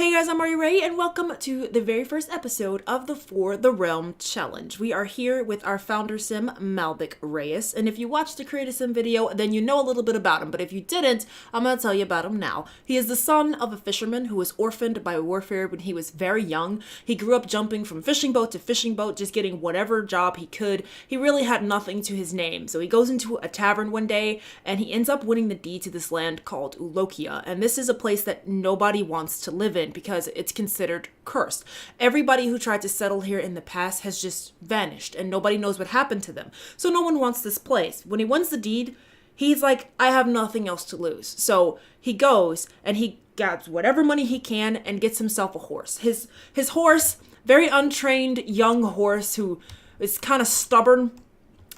Hey guys, I'm Ray, and welcome to the very first episode of the For the Realm Challenge. We are here with our founder sim, Malbec Reyes, and if you watched the Create a Sim video, then you know a little bit about him, but if you didn't, I'm gonna tell you about him now. He is the son of a fisherman who was orphaned by warfare when he was very young. He grew up jumping from fishing boat to fishing boat, just getting whatever job he could. He really had nothing to his name, so he goes into a tavern one day, and he ends up winning the deed to this land called Ulokea, and this is a place that nobody wants to live in because it's considered cursed. Everybody who tried to settle here in the past has just vanished and nobody knows what happened to them. So no one wants this place. When he wins the deed, he's like, I have nothing else to lose. So he goes and he grabs whatever money he can and gets himself a horse. His horse, very untrained young horse who is kind of stubborn,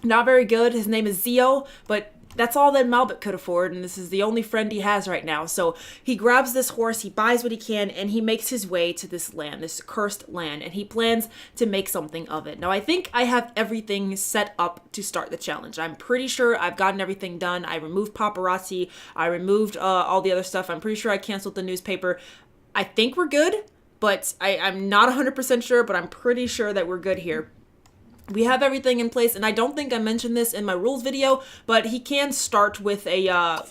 not very good. His name is Zio, but that's all that Malbec could afford, and this is the only friend he has right now. So he grabs this horse, he buys what he can, and he makes his way to this land, this cursed land, and he plans to make something of it. Now, I think I have everything set up to start the challenge. I'm pretty sure I've gotten everything done. I removed paparazzi. I removed all the other stuff. I'm pretty sure I canceled the newspaper. I think we're good, but I'm not 100% sure, but I'm pretty sure that we're good here. We have everything in place, and I don't think I mentioned this in my rules video, but he can start with a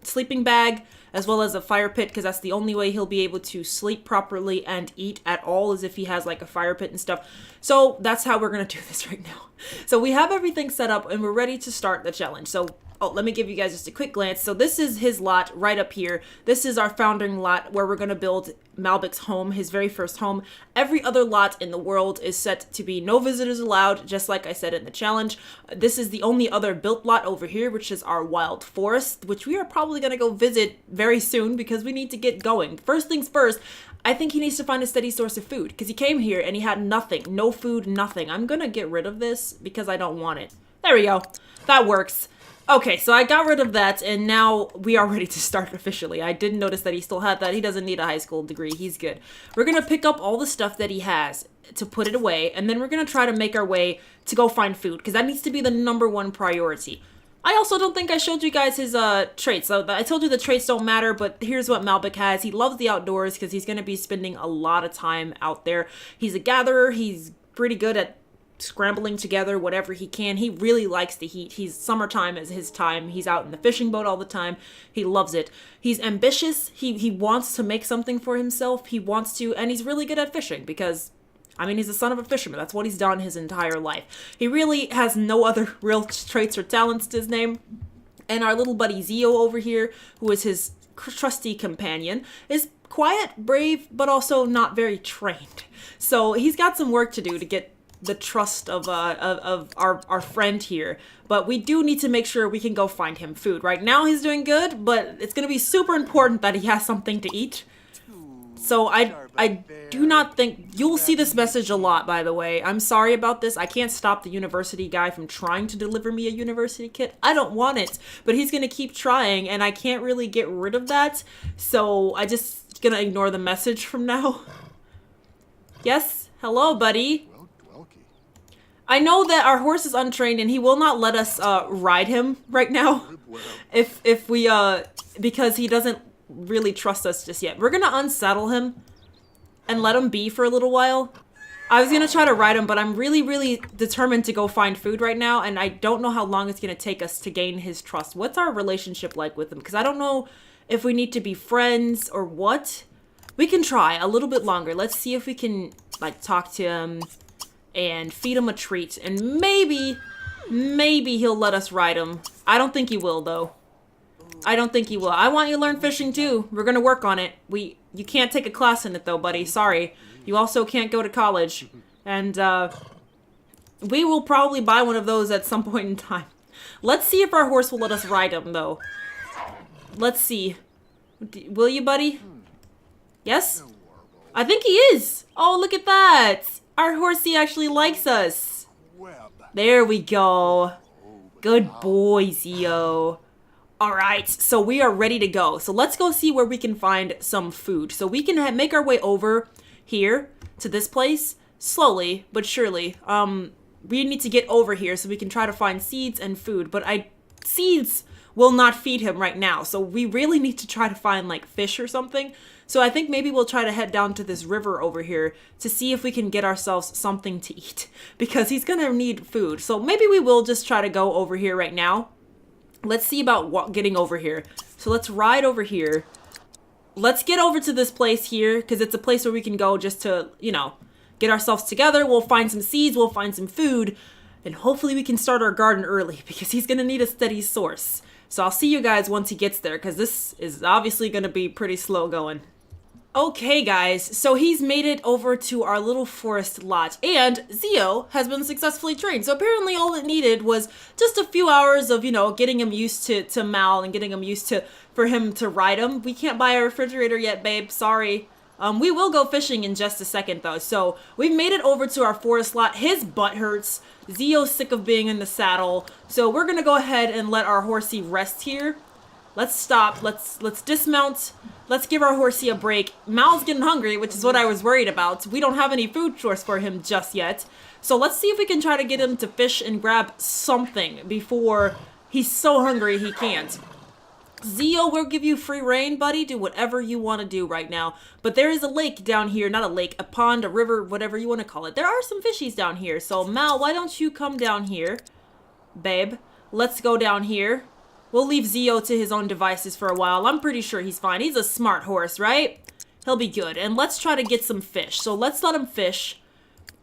sleeping bag as well as a fire pit, because that's the only way he'll be able to sleep properly and eat at all, is if he has like a fire pit and stuff. So that's how we're gonna do this right now. So we have everything set up and we're ready to start the challenge. So let me give you guys just a quick glance. So this is his lot right up here. This is our founding lot where we're going to build Malbec's home, his very first home. Every other lot in the world is set to be no visitors allowed, just like I said in the challenge. This is the only other built lot over here, which is our wild forest, which we are probably going to go visit very soon because we need to get going. First things first, I think he needs to find a steady source of food because he came here and he had nothing. No food, nothing. I'm going to get rid of this because I don't want it. There we go. That works. Okay, so I got rid of that, and now we are ready to start officially. I didn't notice that he still had that. He doesn't need a high school degree. He's good. We're going to pick up all the stuff that he has to put it away, and then we're going to try to make our way to go find food, because that needs to be the #1 priority. I also don't think I showed you guys his traits. So I told you the traits don't matter, but here's what Malbec has. He loves the outdoors because he's going to be spending a lot of time out there. He's a gatherer. He's pretty good at scrambling together whatever he can. He really likes the heat. Summertime is his time. He's out in the fishing boat all the time. He loves it. He's ambitious. He wants to make something for himself. He wants to, and he's really good at fishing because, I mean, he's the son of a fisherman. That's what he's done his entire life. He really has no other real traits or talents to his name. And our little buddy Zio over here, who is his trusty companion, is quiet, brave, but also not very trained. So he's got some work to do to get the trust of our friend here, but we do need to make sure we can go find him food. Right now he's doing good, but it's gonna be super important that he has something to eat. So I do not think you'll see this message a lot, by the way. I'm sorry about this. I can't stop the university guy from trying to deliver me a university kit. I don't want it, but he's gonna keep trying, and I can't really get rid of that, so I just gonna ignore the message from now. Yes, hello buddy. I know that our horse is untrained and he will not let us ride him right now if we because he doesn't really trust us just yet. We're gonna unsaddle him and let him be for a little while. I was gonna try to ride him, but I'm really determined to go find food right now, and I don't know how long it's gonna take us to gain his trust. What's our relationship like with him? Because I don't know if we need to be friends or what. We can try a little bit longer. Let's see if we can like talk to him and feed him a treat, and maybe he'll let us ride him. I don't think he will, though. I don't think he will. I want you to learn fishing, too. We're gonna work on it. You can't take a class in it, though, buddy. Sorry. You also can't go to college. And, we will probably buy one of those at some point in time. Let's see if our horse will let us ride him, though. Let's see. Will you, buddy? Yes? I think he is. Oh, look at that. Our horsey actually likes us. There we go. Good boy, Zio. Alright, so we are ready to go. So let's go see where we can find some food. So we can make our way over here to this place slowly but surely. We need to get over here so we can try to find seeds and food. But seeds will not feed him right now. So we really need to try to find like fish or something. So I think maybe we'll try to head down to this river over here to see if we can get ourselves something to eat, because he's gonna need food. So maybe we will just try to go over here right now. Let's see about getting over here. So let's ride over here. Let's get over to this place here, because it's a place where we can go just to, you know, get ourselves together. We'll find some seeds, we'll find some food, and hopefully we can start our garden early, because he's gonna need a steady source. So I'll see you guys once he gets there, because this is obviously gonna be pretty slow going. Okay guys, so he's made it over to our little forest lot, and Zio has been successfully trained. So apparently all it needed was just a few hours of, you know, getting him used to Mal and getting him used to, for him to ride him. We can't buy a refrigerator yet, babe, sorry. We will go fishing in just a second though. So we've made it over to our forest lot. His butt hurts. Zio's sick of being in the saddle. So we're gonna go ahead and let our horsey rest here. Let's stop, let's dismount. Let's give our horsey a break. Mal's getting hungry, which is what I was worried about. We don't have any food source for him just yet. So let's see if we can try to get him to fish and grab something before he's so hungry he can't. Zio, we'll give you free reign, buddy. Do whatever you want to do right now. But there is a lake down here. Not a lake, a pond, a river, whatever you want to call it. There are some fishies down here. So Mal, why don't you come down here? Babe, let's go down here. We'll leave Zio to his own devices for a while. I'm pretty sure he's fine. He's a smart horse, right? He'll be good. And let's try to get some fish. So let's let him fish.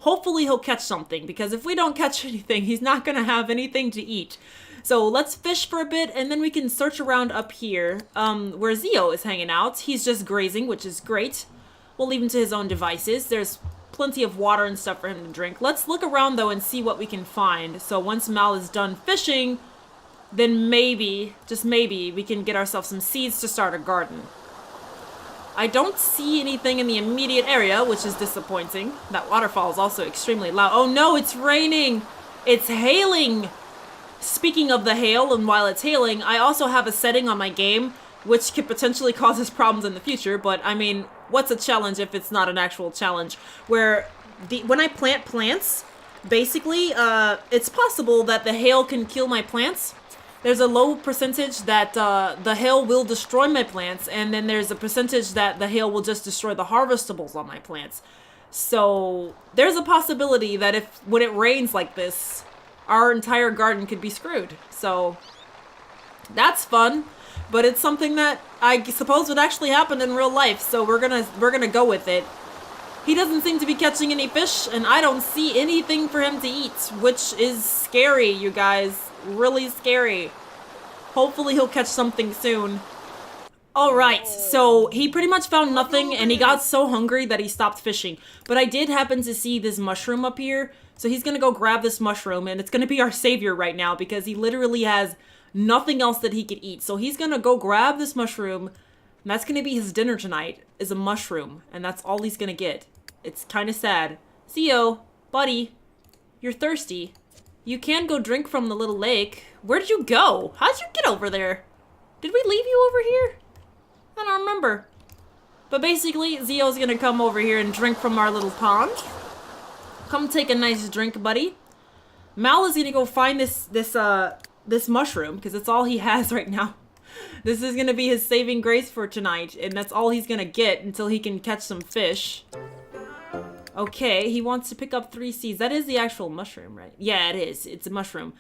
Hopefully he'll catch something, because if we don't catch anything, he's not going to have anything to eat. So let's fish for a bit, and then we can search around up here where Zio is hanging out. He's just grazing, which is great. We'll leave him to his own devices. There's plenty of water and stuff for him to drink. Let's look around, though, and see what we can find. So once Mal is done fishing, then maybe, just maybe, we can get ourselves some seeds to start a garden. I don't see anything in the immediate area, which is disappointing. That waterfall is also extremely loud. Oh no, it's raining! It's hailing! Speaking of the hail, and while it's hailing, I also have a setting on my game which could potentially cause us problems in the future, but I mean, what's a challenge if it's not an actual challenge? Where when I plant plants, basically, it's possible that the hail can kill my plants. There's a low percentage that the hail will destroy my plants, and then there's a percentage that the hail will just destroy the harvestables on my plants. So there's a possibility that when it rains like this, our entire garden could be screwed. So that's fun, but it's something that I suppose would actually happen in real life. So we're gonna go with it. He doesn't seem to be catching any fish, and I don't see anything for him to eat, which is scary, you guys. Really scary. Hopefully he'll catch something soon. Alright, so he pretty much found nothing, and he got so hungry that he stopped fishing. But I did happen to see this mushroom up here, so he's gonna go grab this mushroom, and it's gonna be our savior right now, because he literally has nothing else that he could eat. So he's gonna go grab this mushroom, and that's gonna be his dinner tonight, is a mushroom, and that's all he's gonna get. It's kind of sad. Zio, buddy, you're thirsty. You can go drink from the little lake. Where did you go? How'd you get over there? Did we leave you over here? I don't remember. But basically, Zio's gonna come over here and drink from our little pond. Come take a nice drink, buddy. Mal is gonna go find this mushroom, because it's all he has right now. This is gonna be his saving grace for tonight, and that's all he's gonna get until he can catch some fish. Okay, he wants to pick up 3 seeds. That is the actual mushroom, right? Yeah, it is. It's a mushroom.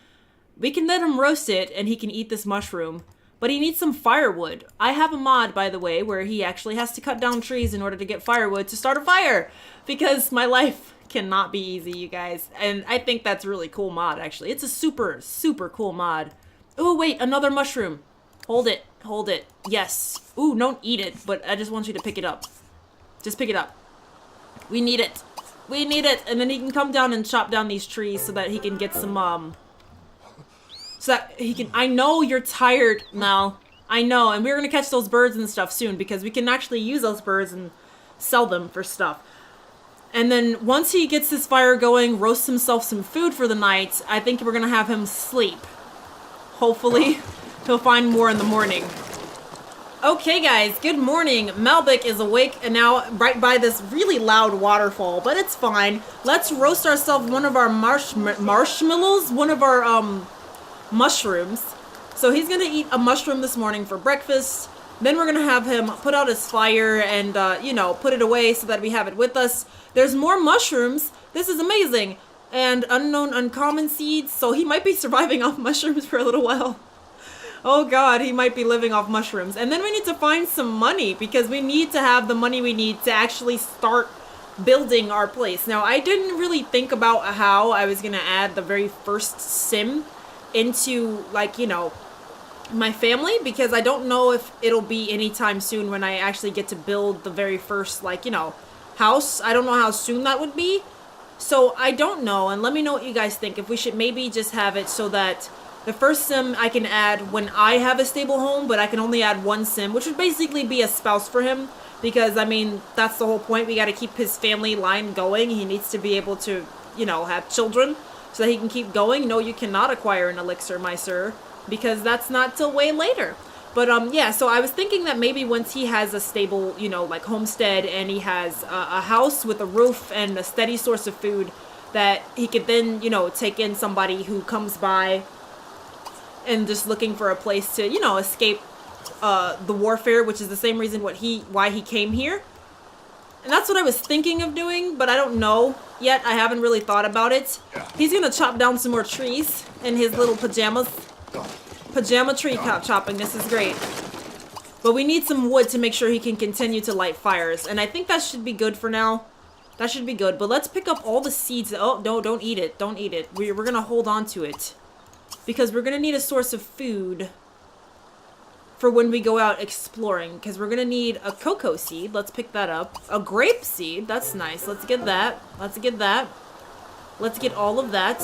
We can let him roast it, and he can eat this mushroom. But he needs some firewood. I have a mod, by the way, where he actually has to cut down trees in order to get firewood to start a fire. Because my life cannot be easy, you guys. And I think that's a really cool mod, actually. It's a super, super cool mod. Oh, wait, another mushroom. Hold it. Hold it. Yes. Ooh, don't eat it, but I just want you to pick it up. Just pick it up. We need it. We need it. And then he can come down and chop down these trees so that he can get some, so that he can, I know you're tired, Mal. I know, and we're gonna catch those birds and stuff soon, because we can actually use those birds and sell them for stuff. And then once he gets this fire going, roasts himself some food for the night, I think we're gonna have him sleep. Hopefully, he'll find more in the morning. Okay guys, good morning. Malbec is awake and now right by this really loud waterfall, but it's fine. Let's roast ourselves one of our marshmallows, one of our mushrooms. So he's gonna eat a mushroom this morning for breakfast. Then we're gonna have him put out his fire and, you know, put it away so that we have it with us. There's more mushrooms. This is amazing. And unknown uncommon seeds. So he might be surviving off mushrooms for a little while. Oh God, he might be living off mushrooms. And then we need to find some money because we need to have the money we need to actually start building our place. Now, I didn't really think about how I was gonna add the very first sim into, like, you know, my family, because I don't know if it'll be anytime soon when I actually get to build the very first, like, you know, house. I don't know how soon that would be. So I don't know, and let me know what you guys think. If we should maybe just have it so that the first sim I can add when I have a stable home, but I can only add one sim, which would basically be a spouse for him. Because, I mean, that's the whole point. We got to keep his family line going. He needs to be able to, you know, have children so that he can keep going. No, you cannot acquire an elixir, my sir, because that's not till way later. But, yeah, so I was thinking that maybe once he has a stable, you know, like homestead, and he has a house with a roof and a steady source of food, that he could then, you know, take in somebody who comes by and just looking for a place to, you know, escape the warfare, which is the same reason why he came here. And that's what I was thinking of doing, but I don't know yet. I haven't really thought about it. He's gonna chop down some more trees in his little pajamas. Pajama tree chopping, this is great. But we need some wood to make sure he can continue to light fires. And I think that should be good for now. That should be good. But let's pick up all the seeds. Oh, no, don't eat it. Don't eat it. We're gonna hold on to it. Because we're gonna need a source of food for when we go out exploring, because we're gonna need a cocoa seed. Let's pick that up. A grape seed, that's nice. Let's get that. Let's get that. Let's get all of that.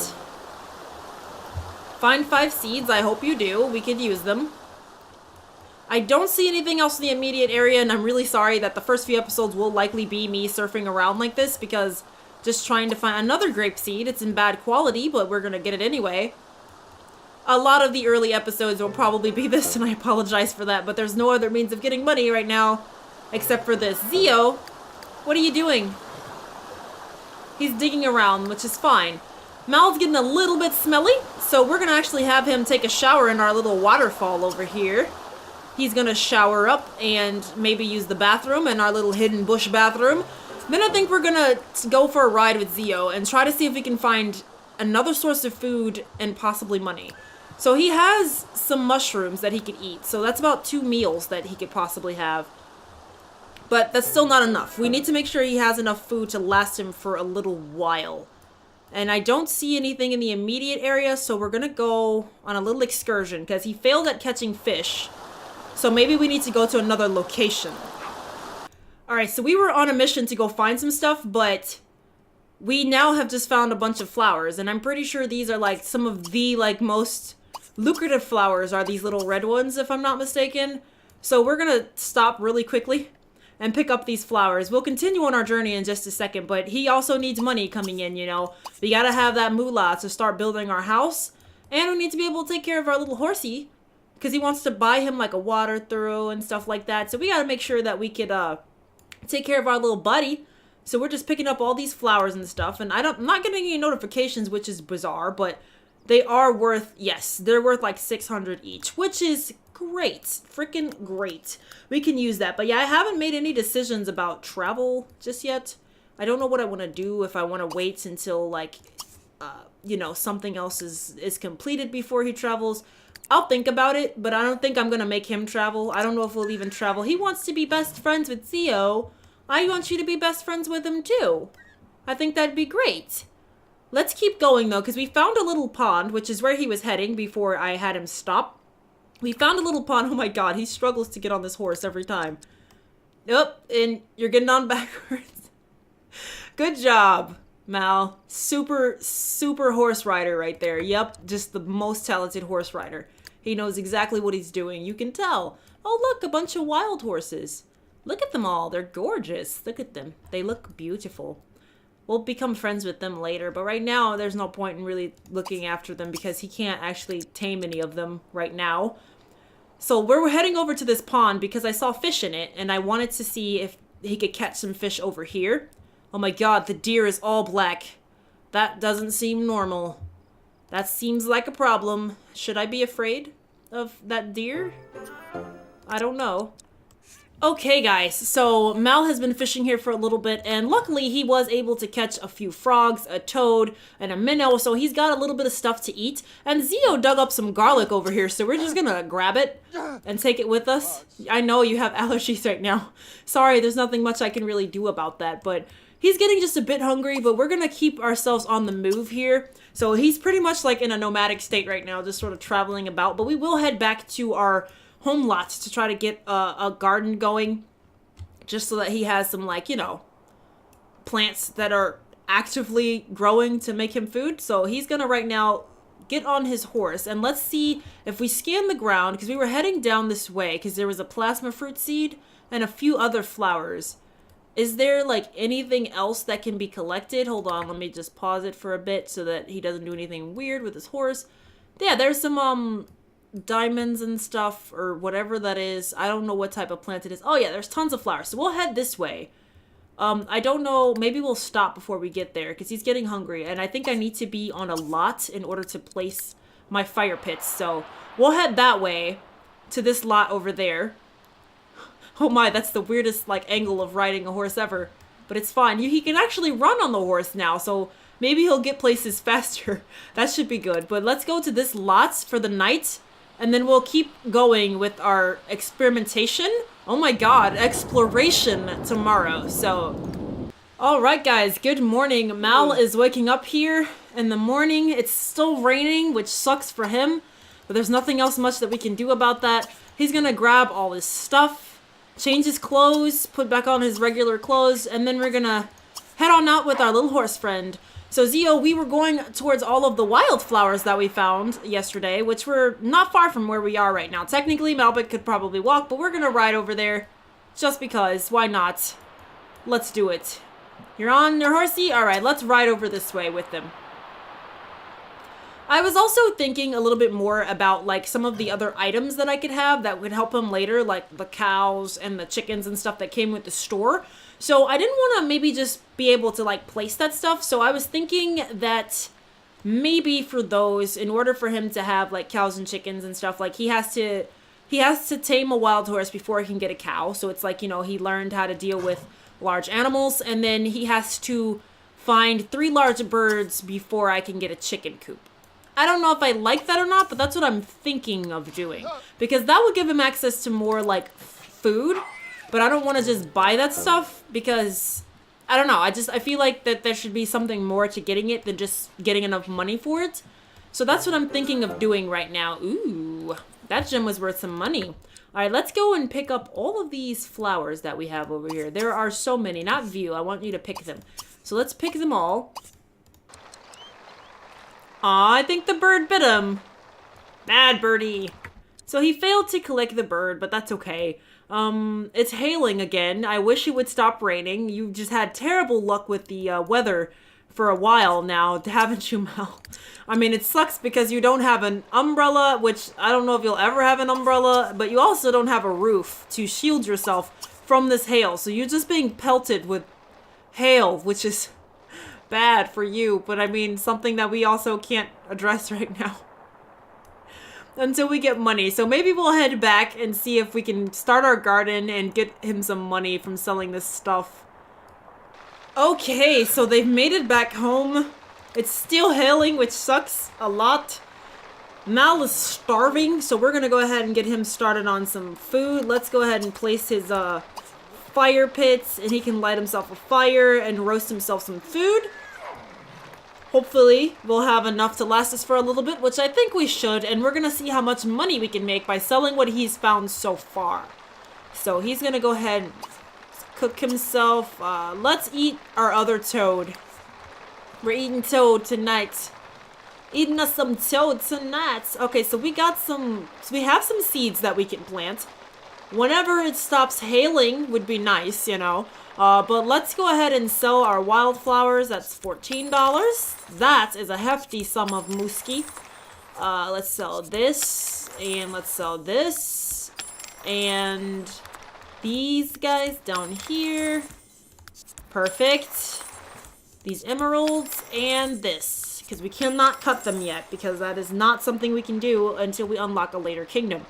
Find 5 seeds. I hope you do. We could use them. I don't see anything else in the immediate area, and I'm really sorry that the first few episodes will likely be me surfing around like this, because just trying to find another grape seed. It's in bad quality, but we're gonna get it anyway. A lot of the early episodes will probably be this, and I apologize for that, but there's no other means of getting money right now except for this. Zio, what are you doing? He's digging around, which is fine. Mal's getting a little bit smelly, so we're going to actually have him take a shower in our little waterfall over here. He's going to shower up and maybe use the bathroom in our little hidden bush bathroom. Then I think we're going to go for a ride with Zio and try to see if we can find another source of food and possibly money. So he has some mushrooms that he could eat. So that's about 2 meals that he could possibly have. But that's still not enough. We need to make sure he has enough food to last him for a little while. And I don't see anything in the immediate area, so we're going to go on a little excursion because he failed at catching fish. So maybe we need to go to another location. Alright, so we were on a mission to go find some stuff, but we now have just found a bunch of flowers. And I'm pretty sure these are like some of the like most lucrative flowers are these little red ones, if I'm not mistaken. So we're gonna stop really quickly and pick up these flowers. We'll continue on our journey in just a second, but he also needs money coming in, you know. We gotta have that moolah to start building our house. And we need to be able to take care of our little horsey, because he wants to buy him like a water throw and stuff like that. So we gotta make sure that we could take care of our little buddy. So we're just picking up all these flowers and stuff. And I'm not getting any notifications, which is bizarre, but they are worth, yes, they're worth like 600 each, which is great. Freaking great. We can use that. But yeah, I haven't made any decisions about travel just yet. I don't know what I want to do, if I want to wait until like, you know, something else is completed before he travels. I'll think about it, but I don't think I'm going to make him travel. I don't know if we'll even travel. He wants to be best friends with Zio. I want you to be best friends with him too. I think that'd be great. Let's keep going though, because we found a little pond, which is where he was heading before I had him stop. We found a little pond. Oh my god, he struggles to get on this horse every time. Nope, and you're getting on backwards. Good job, Mal. Super, super horse rider right there. Yep, just the most talented horse rider. He knows exactly what he's doing. You can tell. Oh look, a bunch of wild horses. Look at them all. They're gorgeous. Look at them. They look beautiful. We'll become friends with them later, but right now there's no point in really looking after them because he can't actually tame any of them right now. So we're heading over to this pond because I saw fish in it and I wanted to see if he could catch some fish over here. Oh my god, the deer is all black. That doesn't seem normal. That seems like a problem. Should I be afraid? of that deer? I don't know. Okay, guys, so Mal has been fishing here for a little bit, and luckily he was able to catch a few frogs, a toad, and a minnow, so he's got a little bit of stuff to eat. And Zio dug up some garlic over here, so we're just gonna grab it and take it with us. I know you have allergies right now. Sorry, there's nothing much I can really do about that, but he's getting just a bit hungry, but we're gonna keep ourselves on the move here. So he's pretty much like in a nomadic state right now, just sort of traveling about, but we will head back to our home lots to try to get a garden going, just so that he has some, like, you know, plants that are actively growing to make him food. So he's gonna right now get on his horse, and let's see if we scan the ground, because we were heading down this way because there was a plasma fruit seed and a few other flowers. Is there like anything else that can be collected? Hold on, let me just pause it for a bit so that he doesn't do anything weird with his horse. Yeah, there's some diamonds and stuff, or whatever that is. I don't know what type of plant it is. Oh yeah, there's tons of flowers, so we'll head this way. I don't know, maybe we'll stop before we get there because he's getting hungry, and I think I need to be on a lot in order to place my fire pits, so we'll head that way to this lot over there. Oh my, that's the weirdest like angle of riding a horse ever, but it's fine. He can actually run on the horse now, so maybe he'll get places faster. That should be good. But let's go to this lot for the night, and then we'll keep going with our experimentation. Oh my god, exploration tomorrow. So, alright guys, good morning. Mal is waking up here in the morning. It's still raining, which sucks for him, but there's nothing else much that we can do about that. He's gonna grab all his stuff, change his clothes, put back on his regular clothes, and then we're gonna head on out with our little horse friend. So Zio, we were going towards all of the wildflowers that we found yesterday, which were not far from where we are right now. Technically, Malbec could probably walk, but we're gonna ride over there just because. Why not? Let's do it. You're on your horsey? Alright, let's ride over this way with them. I was also thinking a little bit more about like some of the other items that I could have that would help him later, like the cows and the chickens and stuff that came with the store. So I didn't want to maybe just be able to like place that stuff. So I was thinking that maybe for those, in order for him to have like cows and chickens and stuff, like he has to tame a wild horse before he can get a cow. So it's like, you know, he learned how to deal with large animals, and then he has to find 3 large birds before I can get a chicken coop. I don't know if I like that or not, but that's what I'm thinking of doing, because that would give him access to more like food. But I don't want to just buy that stuff because, I don't know, I feel like that there should be something more to getting it than just getting enough money for it. So that's what I'm thinking of doing right now. Ooh, that gem was worth some money. Alright, let's go and pick up all of these flowers that we have over here. There are so many, not view, I want you to pick them. So let's pick them all. Aw, I think the bird bit him. Bad birdie. So he failed to collect the bird, but that's okay. It's hailing again. I wish it would stop raining. You just had terrible luck with the weather for a while now, haven't you, Mel? I mean, it sucks because you don't have an umbrella, which I don't know if you'll ever have an umbrella, but you also don't have a roof to shield yourself from this hail. So you're just being pelted with hail, which is bad for you, but I mean, something that we also can't address right now until we get money. So maybe we'll head back and see if we can start our garden and get him some money from selling this stuff. Okay, so they've made it back home. It's still hailing, which sucks a lot. Mal is starving, so we're gonna go ahead and get him started on some food. Let's go ahead and place his fire pits, and he can light himself a fire and roast himself some food. Hopefully, we'll have enough to last us for a little bit, which I think we should, and we're gonna see how much money we can make by selling what he's found so far. So he's gonna go ahead and cook himself. Let's eat our other toad. We're eating toad tonight. Eating us some toad tonight. Okay, so we have some seeds that we can plant. Whenever it stops hailing would be nice, you know. But let's go ahead and sell our wildflowers. That's $14. That is a hefty sum of mooski. Let's sell this, and let's sell this, and these guys down here. Perfect. These emeralds, and this. because we cannot cut them yet, because that is not something we can do until we unlock a later kingdom.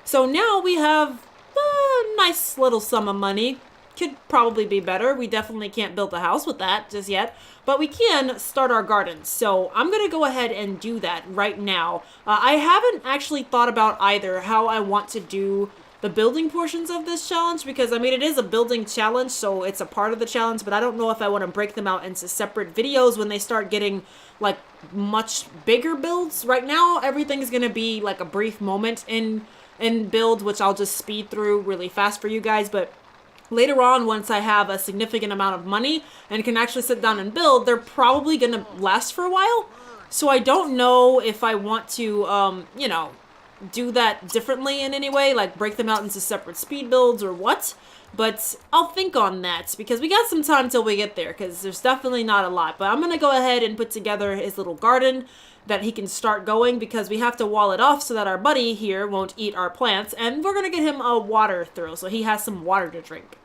So now we have a nice little sum of money. Could probably be better. We definitely can't build a house with that just yet, but we can start our gardens. So I'm gonna go ahead and do that right now. I haven't actually thought about either how I want to do the building portions of this challenge, because I mean it is a building challenge, so it's a part of the challenge, but I don't know if I want to break them out into separate videos when they start getting like much bigger builds. Right now everything's gonna be like a brief moment in build, which I'll just speed through really fast for you guys, but later on, once I have a significant amount of money and can actually sit down and build, they're probably gonna last for a while. So I don't know if I want to, you know, do that differently in any way, like break them out into separate speed builds or what. But I'll think on that, because we got some time till we get there, because there's definitely not a lot. But I'm gonna go ahead and put together his little garden that he can start going, because we have to wall it off so that our buddy here won't eat our plants, and we're gonna get him a water throw so he has some water to drink.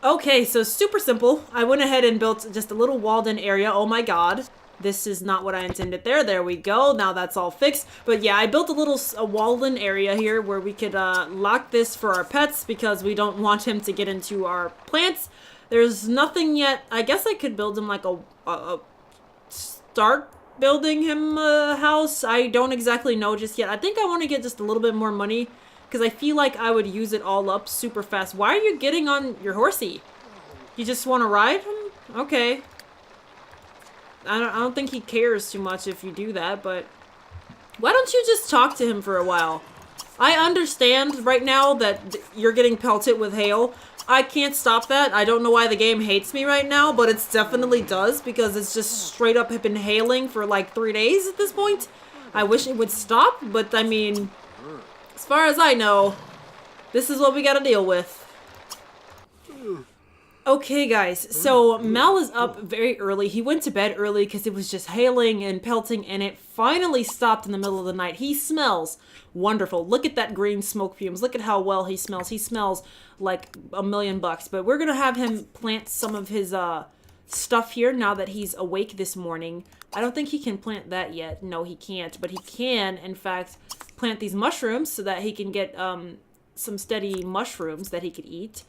Okay, so super simple. I went ahead and built just a little walled in area. Oh my god. This is not what I intended there. There we go. Now that's all fixed. But yeah, I built a walled in area here where we could lock this for our pets, because we don't want him to get into our plants. There's nothing yet. I guess I could build him like a start building him a house. I don't exactly know just yet. I think I want to get just a little bit more money, because I feel like I would use it all up super fast. Why are you getting on your horsey? You just want to ride him? Okay. I don't think he cares too much if you do that, but why don't you just talk to him for a while? I understand right now that you're getting pelted with hail. I can't stop that. I don't know why the game hates me right now, but it definitely does, because it's just straight up been hailing for like 3 days at this point. I wish it would stop, but I mean, as far as I know, this is what we gotta deal with. Okay, guys, so Mal is up very early. He went to bed early because it was just hailing and pelting, and it finally stopped in the middle of the night. He smells wonderful. Look at that green smoke fumes. Look at how well he smells. He smells like $1,000,000. But we're going to have him plant some of his stuff here now that he's awake this morning. I don't think he can plant that yet. No, he can't. But he can, in fact, plant these mushrooms so that he can get some steady mushrooms that he could eat.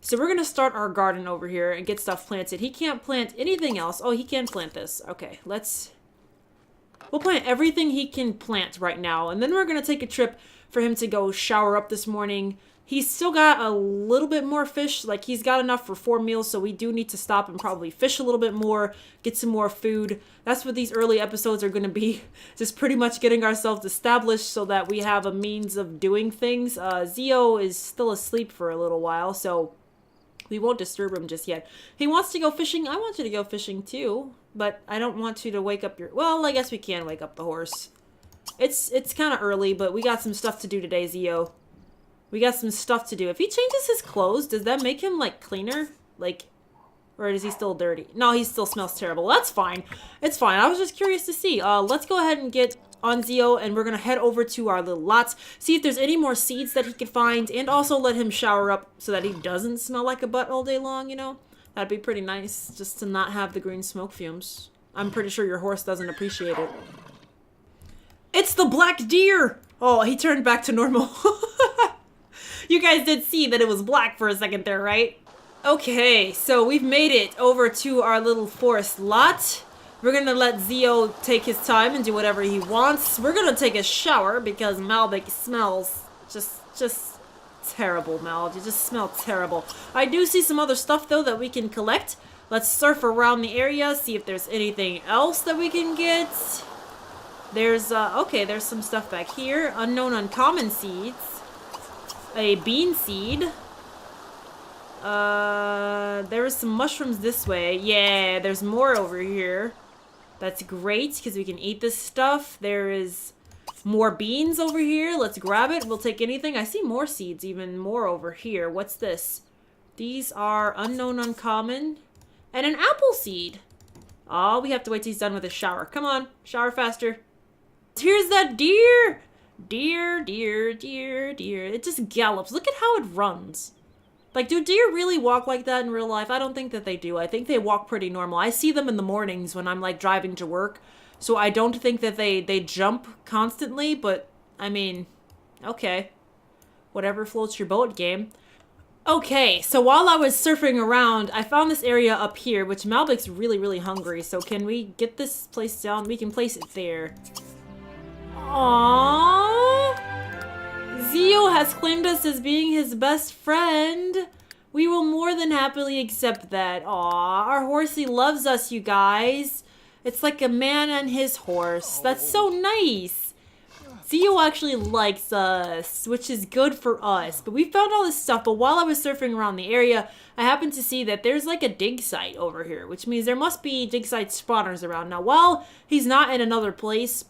So we're going to start our garden over here and get stuff planted. He can't plant anything else. Oh, he can plant this. Okay, we'll plant everything he can plant right now. And then we're going to take a trip for him to go shower up this morning. He's still got a little bit more fish. Like, he's got enough for 4 meals, so we do need to stop and probably fish a little bit more, get some more food. That's what these early episodes are going to be. Just pretty much getting ourselves established so that we have a means of doing things. Zio is still asleep for a little while, so we won't disturb him just yet. He wants to go fishing. I want you to go fishing too, but I don't want you to wake up your... Well, I guess we can wake up the horse. It's kind of early, but we got some stuff to do today, Zio. We got some stuff to do. If he changes his clothes, does that make him, like, cleaner? Like, or is he still dirty? No, he still smells terrible. That's fine. It's fine. I was just curious to see. Let's go ahead and get on Zio, and we're going to head over to our little lots, see if there's any more seeds that he could find, and also let him shower up so that he doesn't smell like a butt all day long, you know? That'd be pretty nice, just to not have the green smoke fumes. I'm pretty sure your horse doesn't appreciate it. It's the black deer! Oh, he turned back to normal. You guys did see that it was black for a second there, right? Okay, so we've made it over to our little forest lot. We're gonna let Zio take his time and do whatever he wants. We're gonna take a shower because Malbec smells just terrible, Mal. You just smell terrible. I do see some other stuff, though, that we can collect. Let's surf around the area, see if there's anything else that we can get. There's, okay, there's some stuff back here. Unknown uncommon seeds. A bean seed. There is some mushrooms this way. Yeah, there's more over here. That's great, because we can eat this stuff. There is more beans over here. Let's grab it. We'll take anything. I see more seeds, even more over here. What's this? These are unknown uncommon. And an apple seed. Oh, we have to wait till he's done with his shower. Come on, shower faster. Here's that deer. Deer, deer, deer, deer. It just gallops. Look at how it runs. Like, do deer really walk like that in real life? I don't think that they do. I think they walk pretty normal. I see them in the mornings when I'm, like, driving to work. So I don't think that they jump constantly, but I mean, okay. Whatever floats your boat, game. Okay, so while I was surfing around, I found this area up here, which Malbec's really, really hungry. So can we get this place down? We can place it there. Aww. Zio has claimed us as being his best friend. We will more than happily accept that. Aww, our horsey loves us, you guys. It's like a man and his horse. That's so nice. Zio actually likes us, which is good for us. But we found all this stuff, but while I was surfing around the area, I happened to see that there's like a dig site over here, which means there must be dig site spawners around. Now, while he's not in another place,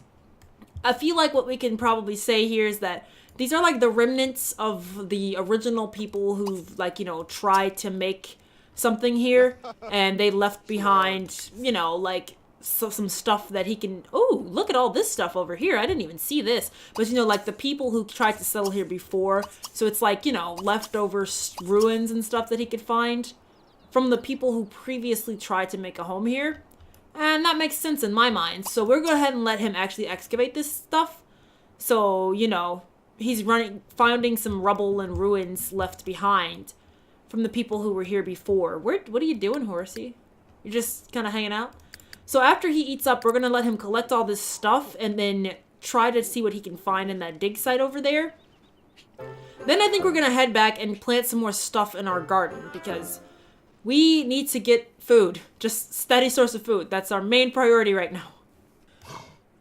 I feel like what we can probably say here is that these are like the remnants of the original people who've, like, you know, tried to make something here, and they left behind, you know, like some stuff that he can... Oh, look at all this stuff over here. I didn't even see this. But, you know, like the people who tried to settle here before. So it's like, you know, leftover ruins and stuff that he could find from the people who previously tried to make a home here. And that makes sense in my mind. So we're going to go ahead and let him actually excavate this stuff. So, you know, he's finding some rubble and ruins left behind from the people who were here before. What are you doing, horsey? You're just kind of hanging out? So after he eats up, we're going to let him collect all this stuff and then try to see what he can find in that dig site over there. Then I think we're going to head back and plant some more stuff in our garden because we need to get food. Just steady source of food. That's our main priority right now.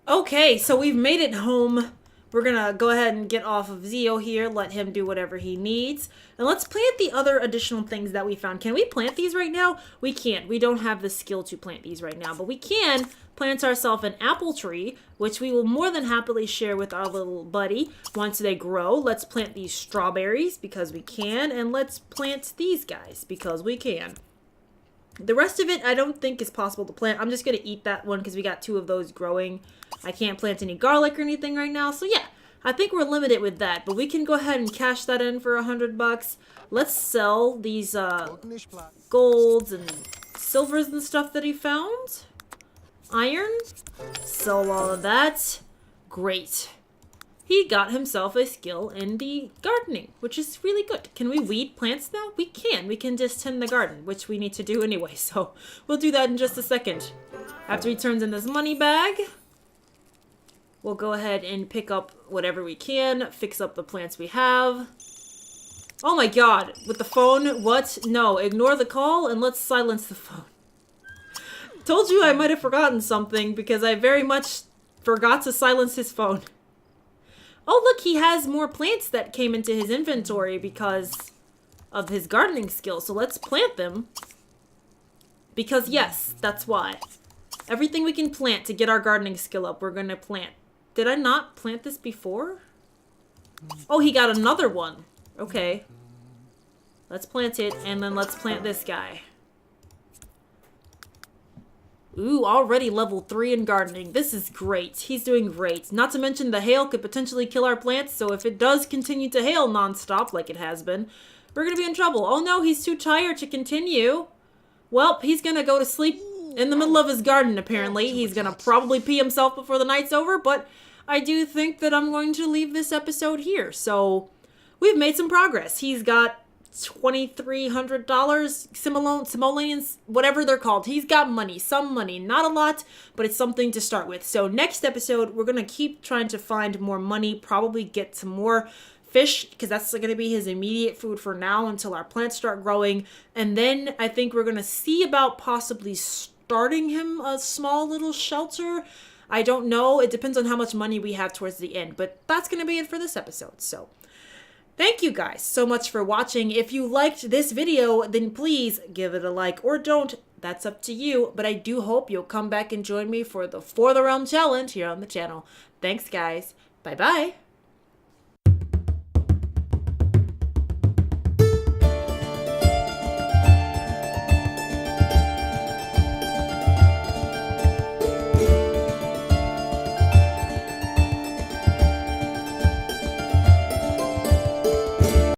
Okay, so we've made it home. We're going to go ahead and get off of Zio here, let him do whatever he needs. And let's plant the other additional things that we found. Can we plant these right now? We can't. We don't have the skill to plant these right now. But we can plant ourselves an apple tree, which we will more than happily share with our little buddy once they grow. Let's plant these strawberries because we can. And let's plant these guys because we can. The rest of it I don't think is possible to plant. I'm just going to eat that one because we got 2 of those growing. I can't plant any garlic or anything right now. So yeah, I think we're limited with that. But we can go ahead and cash that in for $100. Let's sell these golds and silvers and stuff that he found. Iron. Sell all of that. Great. He got himself a skill in the gardening, which is really good. Can we weed plants now? We can. We can just tend the garden, which we need to do anyway. So we'll do that in just a second. After he turns in this money bag, we'll go ahead and pick up whatever we can, fix up the plants we have. Oh my god, with the phone? What? No, ignore the call and let's silence the phone. Told you I might have forgotten something because I very much forgot to silence his phone. Oh, look, he has more plants that came into his inventory because of his gardening skills. So let's plant them. Because, yes, that's why. Everything we can plant to get our gardening skill up, we're going to plant. Did I not plant this before? Oh, he got another one. Okay. Let's plant it, and then let's plant this guy. Ooh, already level 3 in gardening. This is great. He's doing great. Not to mention the hail could potentially kill our plants, so if it does continue to hail nonstop like it has been, we're going to be in trouble. Oh no, he's too tired to continue. Well, he's going to go to sleep in the middle of his garden, apparently. He's going to probably pee himself before the night's over, but I do think that I'm going to leave this episode here. So, we've made some progress. He's got $2,300, simoleons, whatever they're called. He's got money, some money, not a lot, but it's something to start with. So next episode, we're going to keep trying to find more money, probably get some more fish, because that's going to be his immediate food for now until our plants start growing. And then I think we're going to see about possibly starting him a small little shelter. I don't know. It depends on how much money we have towards the end, but that's going to be it for this episode. So thank you guys so much for watching. If you liked this video, then please give it a like or don't. That's up to you. But I do hope you'll come back and join me for the For the Realm challenge here on the channel. Thanks, guys. Bye-bye.